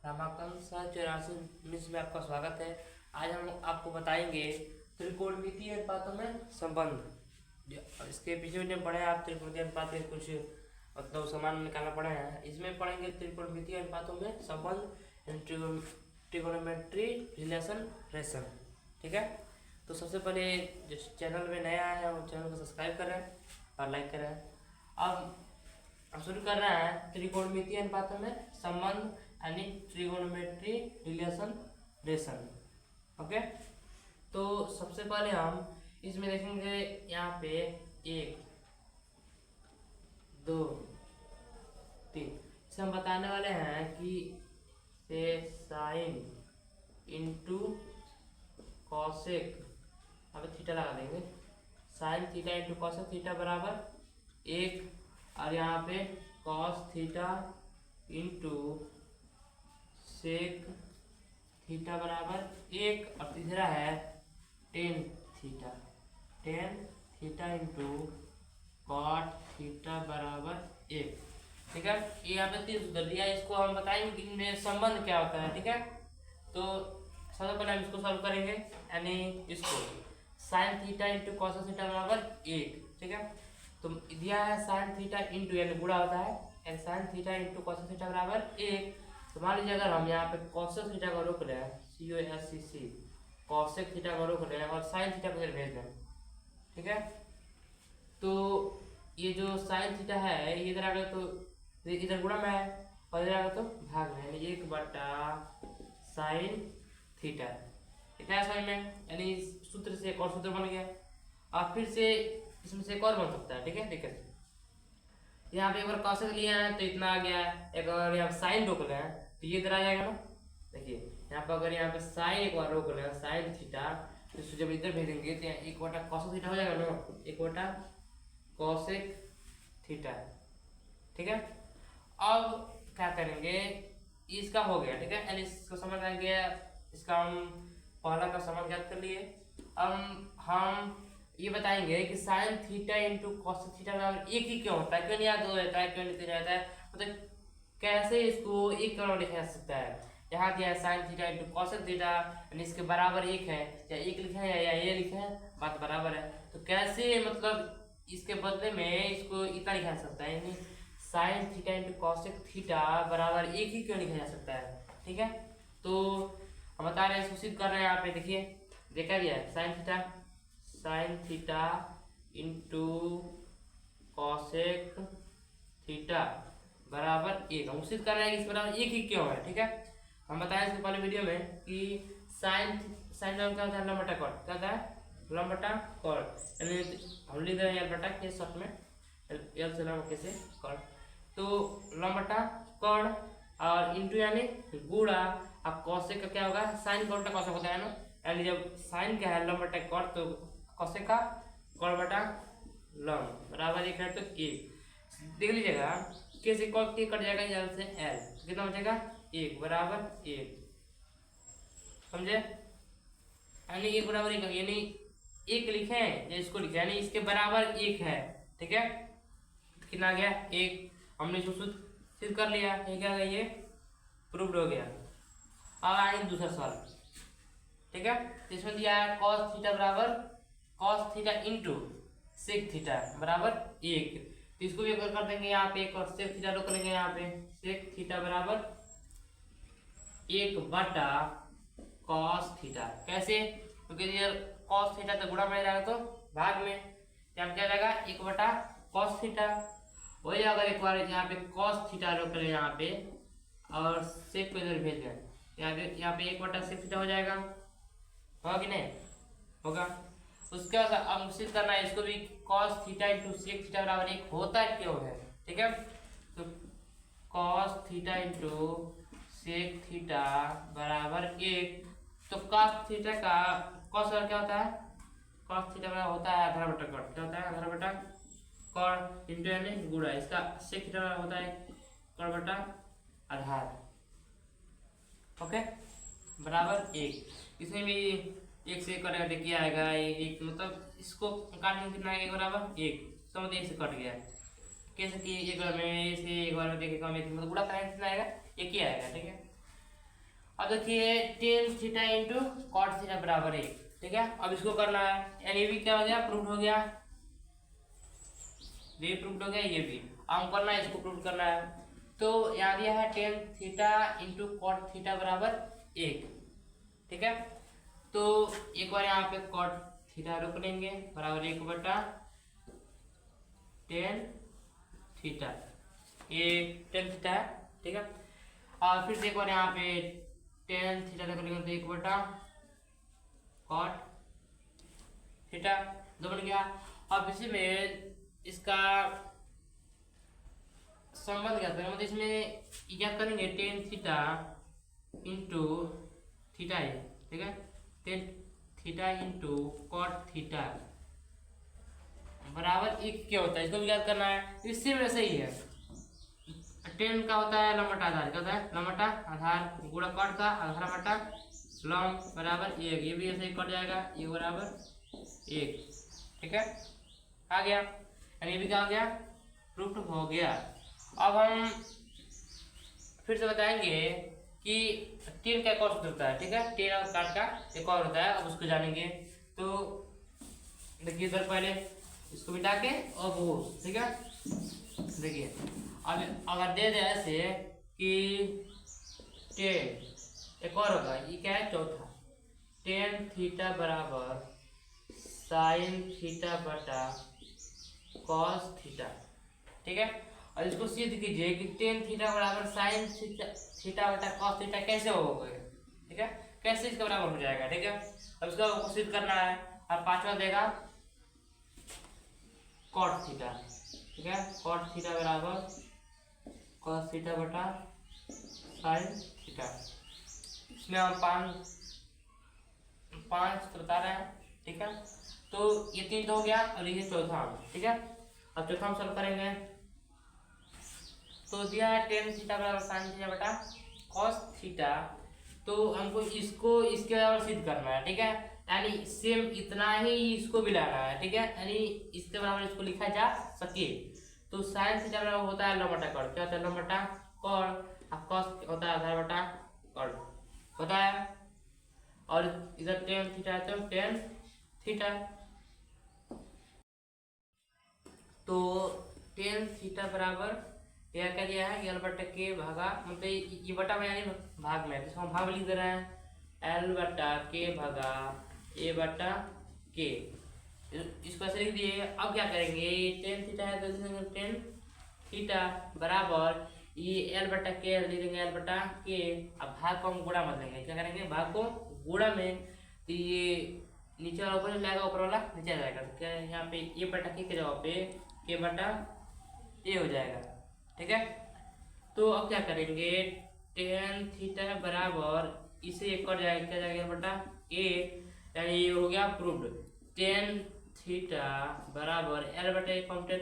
रामाकांक्षा 84 में आपका स्वागत है। आज हम आपको बताएंगे त्रिकोणमितीय अनुपातों में संबंध। इसके पीछे जो पढ़े आप त्रिकोणमितीय अनुपात के कुछ मतलब समान निकालना पड़े हैं, इसमें पढ़ेंगे त्रिकोणमितीय अनुपातों में संबंध, ट्रिगोनोमेट्री रिलेशन रेशन। ठीक है, तो सबसे पहले जो चैनल में नया है वो चैनल को सब्सक्राइब करें और लाइक करें। अब हम शुरू कर रहे हैं त्रिकोणमितीय अनुपातों में संबंध यानी ट्रिगोनोमेट्री रिलेशन रेशन। ओके, तो सबसे पहले हम इसमें देखेंगे यहाँ पे 1 2 3 इसे हम बताने वाले हैं कि से साइन इंटू कॉसेक, अब थीटा लगा देंगे, sine theta into cosec theta बराबर 1, और यहाँ पे cos theta into sec theta बराबर 1, और तीसरा है tan theta into cot theta बराबर 1। ठीक है, ये यहाँ पे 3 सूत्र दिया, इसको हम बताएंगे कि इनमें संबंध क्या होता है। ठीक है, तो सबसे पहले हम इसको सॉल्व करेंगे, यानी इसको sign theta into cos theta बराबर 1। ठीक है, तो दिया है साइन थीटा इंटू यानी गुणा होता है, यानी sign theta into cos theta बराबर 1। तो मान लीजिए अगर हम यहाँ पे कॉसेक थीटा को रोक रहे हैं, COSEC कॉसेक थीटा को रोक रहे हैं और साइन थीटा को इधर भेज रहे हैं। ठीक है, तो ये जो साइन थीटा है ये इधर आ गया तो इधर गुणा में है और इधर आ गया तो भाग में, यानी 1/साइन थीटा। इतना समझ में, यानी इस सूत्र से एक और सूत्र बन गया, और फिर से इसमें से एक और बन सकता है। ठीक है, देखिए यहाँ पे एक बार कॉसेक लिया है तो इतना आ गया, एक बार यहाँ साइन रोक रहे हैं तो ये इधर आ जाएगा ना। देखिए यहाँ पर अगर यहाँ पे साइन एक बार रोक रहे हैं साइन थीटा, तो जब इधर भेजेंगे तो यहाँ 1/कॉसेक थीटा हो जाएगा ना, 1/कॉसेक थीटा। ठीक है, अब क्या करेंगे, इसका हो गया। ठीक है, यानी इसको समझ आ गया, इसका हम पहला का समान ज्ञात कर लिए। अब हम ये बताएंगे कि sign theta into cos theta बराबर 1 ही क्यों होता है, क्यों नहीं याद रहता है, क्यों नहीं रहता है, मतलब कैसे इसको एक क्यों लिखा जा सकता है। यहाँ दिया है sign theta into cos theta, यानी इसके बराबर 1 है, या 1 लिखा है या ये लिखा है, बात बराबर है। तो कैसे मतलब इसके बदले में इसको इतना लिखा जा सकता है, यानी sign theta into cosec theta बराबर 1 ही क्यों लिखा जा सकता है। ठीक है, तो हम बता रहे हैं, इसको सिद्ध कर रहे हैं। यहाँ पे देखिए देखा गया है sign theta into cosec theta बराबर 1, हम सिद्ध कर रहे हैं कि इस बराबर 1 ही क्यों है। ठीक है, हम बताएं इसके पहले वीडियो में कि साइन क्या होता है, लंब बटा कॉट क्या होता है, लंब बटा कॉट, यानी हम लिख रहे हैं एल बटा के शॉर्ट में, एल से लंब कैसे कॉट, तो लंब बटा कॉट और इंटू यानी गुणा, अब कॉसेक का क्या होगा, साइन कॉट का कॉसेक होता है ना, यानी जब साइन का है लंब बटा कॉट तो कॉसेक का कॉट बटा लंब बराबर 1 है, तो 1 देख लीजिएगा, कैसे कॉट के कट जाएगा एल से एल, कितना बचेगा 1 बराबर 1। समझे, यानी 1 बराबर 1, यानी 1 लिखे या इसको लिखे, यानी इसके बराबर 1 है। ठीक है, कितना आ गया 1, हमने इसको सिद्ध कर लिया, ये क्या ये प्रूव्ड हो गया। अब आएंगे दूसरा सवाल। ठीक है, इसमें दिया है कॉस थीटा बराबर cos theta into sec theta बराबर 1, तो इसको भी अगर कर देंगे यहाँ पे, एक और सेक थीटा रोक लेंगे यहाँ पे, सेक थीटा बराबर 1/कॉस थीटा। कैसे, क्योंकि ये कॉस थीटा तो गुणा में जाएगा तो भाग में, यहाँ क्या जाएगा 1/कॉस थीटा। वही अगर एक बार यहाँ पे कॉस थीटा रोक लें यहाँ पे और सेक को इधर भेज दें, यहाँ पे 1/सेक थीटा हो जाएगा, होगा कि नहीं होगा। उसके बाद अब सिद्ध करना है इसको भी, cos theta into sec theta बराबर 1 होता क्यों है। ठीक है, तो cos theta into sec theta बराबर 1, तो कॉस थीटा का कॉस क्या होता है, कॉस थीटा बराबर होता है आधार बटा कॉट, क्या होता है आधार बटा कॉट इंटू यानी गुणा, इसका सेक थीटा होता है कॉट बटा आधार। ओके, बराबर 1, इसमें भी 1 से कटेगा, देखिए आएगा 1, मतलब इसको काटने कितना आएगा, 1 बराबर 1, समझ 1 से कट गया। कैसे कि एक बार में से एक बार में देखेगा, मतलब गुणा करेंगे कितना आएगा, 1 ही आएगा। ठीक है, अब देखिए tan theta into cot theta बराबर 1, ठीक है। अब इसको करना है, यानी ये भी क्या हो गया, प्रूव हो गया, ये प्रूव हो गया, ये भी हम करना है, इसको प्रूव करना है। तो यहाँ दिया है tan theta into cot theta बराबर 1, ठीक है। तो एक बार यहाँ पे कॉट थीटा रख लेंगे, बराबर 1 बटा टेन थीटा, ये टेन थीटा है, ठीक है। और फिर से एक बार यहाँ पे टेन थीटा रख लेंगे, तो 1 बटा कॉट थीटा, दो बन गया। अब इसी में इसका संबंध क्या करें, मतलब इसमें क्या करेंगे, टेन थीटा इंटू थीटा है, ठीक है, tan theta into cot theta बराबर 1 क्या होता है, इसको भी याद करना है। इससे में सही है, टेन का होता है लंबटा आधार, क्या होता है, लंबटा आधार गुणा कॉट का आधार बटा लंब बराबर 1, ये भी ऐसे ही कट जाएगा, ये बराबर 1, ठीक है, आ गया। यानी ये भी क्या हो गया, प्रूफ हो गया। अब हम फिर से बताएंगे कि टेन का एक और सूत्र होता है, ठीक है, टेन और काट का एक और होता है, अब उसको जानेंगे। तो देखिए इधर पहले इसको मिटा के और वो, ठीक है, देखिए अब अगर दे दे ऐसे कि टेन, एक और होगा, ये क्या है, चौथा, टेन थीटा बराबर साइन थीटा बटा कॉस थीटा, ठीक है। और इसको सिद्ध कीजिए कि टेन थीटा बराबर साइन थीटा बटा कॉस थीटा कैसे होगा, ठीक है, कैसे इसके बराबर हो जाएगा, ठीक है। अब इसको सिद्ध करना है। अब पांचवा देगा कॉट थीटा, ठीक है, कॉट थीटा बराबर कॉस थीटा बटा साइन थीटा, इसमें हम पांच बता रहे हैं, ठीक है। तो ये 3 हो गया और ये चौथा, ठीक है। अब चौथा हम सॉल्व करेंगे। तो दिया है टेन थीटा बराबर साइन थीटा बटा कॉस थीटा, तो हमको इसको इसके बराबर सिद्ध करना है, ठीक है, यानी सेम इतना ही इसको भी लाना है, ठीक है, यानी इसके बराबर इसको लिखा जा सके। तो साइन थीटा बराबर होता है लंब बटा कॉड, क्या होता है, लंब बटा कॉड, और कॉस होता है आधार बटा कॉड, बताया। और इधर टेन थीटा है तो टेन थीटा, तो टेन थीटा बराबर यह क्या दिया है, एल बटा के भागा, मतलब ये बटा में यानी भाग में, इसको हम भाग लिख दे रहे हैं, एल बटा के भागा ए बटा के, इसको ऐसे लिख दिए। अब क्या करेंगे, टेन थीटा है तो टेन थीटा बराबर ये एल बटा के लिख देंगे, एल बटा के। अब भाग को हम गुणा मत लेंगे, क्या करेंगे, भाग को गुणा में, तो ये नीचे वाला ऊपर जाएगा, ऊपर वाला नीचे आ जाएगा, तो क्या यहाँ पे ए बटा के जगह पे के बटा ए हो जाएगा, ठीक है। तो अब क्या करेंगे, टेन थीटा बराबर इसे एक कर जाएगा, क्या जाएगा बटा ए, यानी ये हो गया प्रूव्ड। टेन थीटा बराबर एल बटा ए हम टेन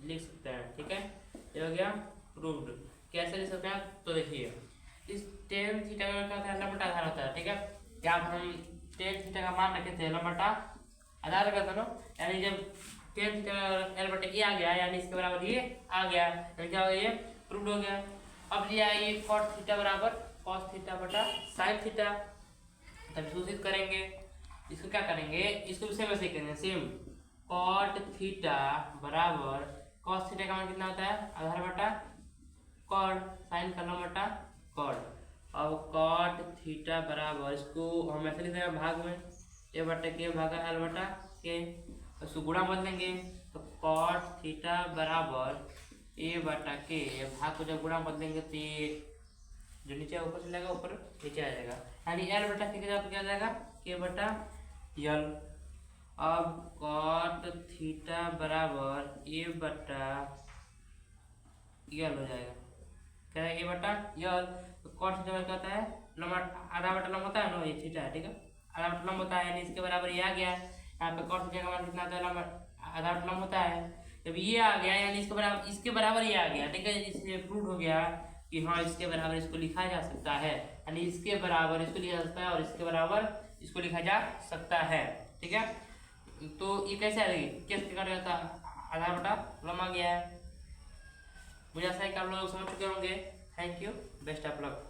लिख सकते हैं, ठीक है, ये हो गया प्रूव्ड। कैसे लिख सकते हैं, तो देखिए इस टेन थीटा का क्या होता है, लंबटा आधार होता है, ठीक है। क्या हम टेन थीटा का मान रखे थे, लंबटा आधार रखा था ना, यानी जब टेन थीटा एल बटा ए आ गया, यानी इसके बराबर ये आ गया, यानी क्या हो गया, ये प्रूव्ड हो गया। अब लिया ये कॉट थीटा बराबर कॉस थीटा बटा साइन थीटा, तब सूचित करेंगे। इसको क्या करेंगे, इसको भी सेम ऐसे करेंगे, सेम कॉट थीटा बराबर कॉस थीटा का मान कितना होता है, आधार बटा कॉड, साइन का लंब बटा कॉड। अब कॉट थीटा बराबर इसको हम ऐसे लिख देंगे भाग में, ए बटा के भागा एल बटा के, उसको गुणा बदल देंगे, तो कॉट थीटा बराबर ए बटा के, भाग को जब गुणा बदलेंगे तो ये जो नीचे ऊपर चला जाएगा, ऊपर नीचे आ जाएगा, यानी एल बटा के जगह पे क्या आ जाएगा, के बटा यल। अब कॉट थीटा बराबर ए बटा यल हो जाएगा, क्या है, ए बटा यल। तो कॉट थीटा क्या होता है, लंबा आधा बटा लंब होता है ना, ये थीटा है, ठीक है, आधा बटा लंब होता है, यानी इसके बराबर ये आ गया। यहाँ पे कॉट थीटा का मान कितना होता है, लंबा आधा बटा लंब होता है, जब ये आ गया यानी इसके बराबर ये आ गया, ठीक है, इससे प्रूव हो गया कि हाँ इसके बराबर इसको लिखा जा सकता है, यानी इसके बराबर इसको लिखा जा सकता है और इसके बराबर इसको लिखा जा सकता है, ठीक है। तो ये कैसे आ गई, कैसे कर जाता, आधा बटा लंब आ गया है। मुझे आशा है कि आप लोग समझ चुके होंगे। Thank you, best of luck.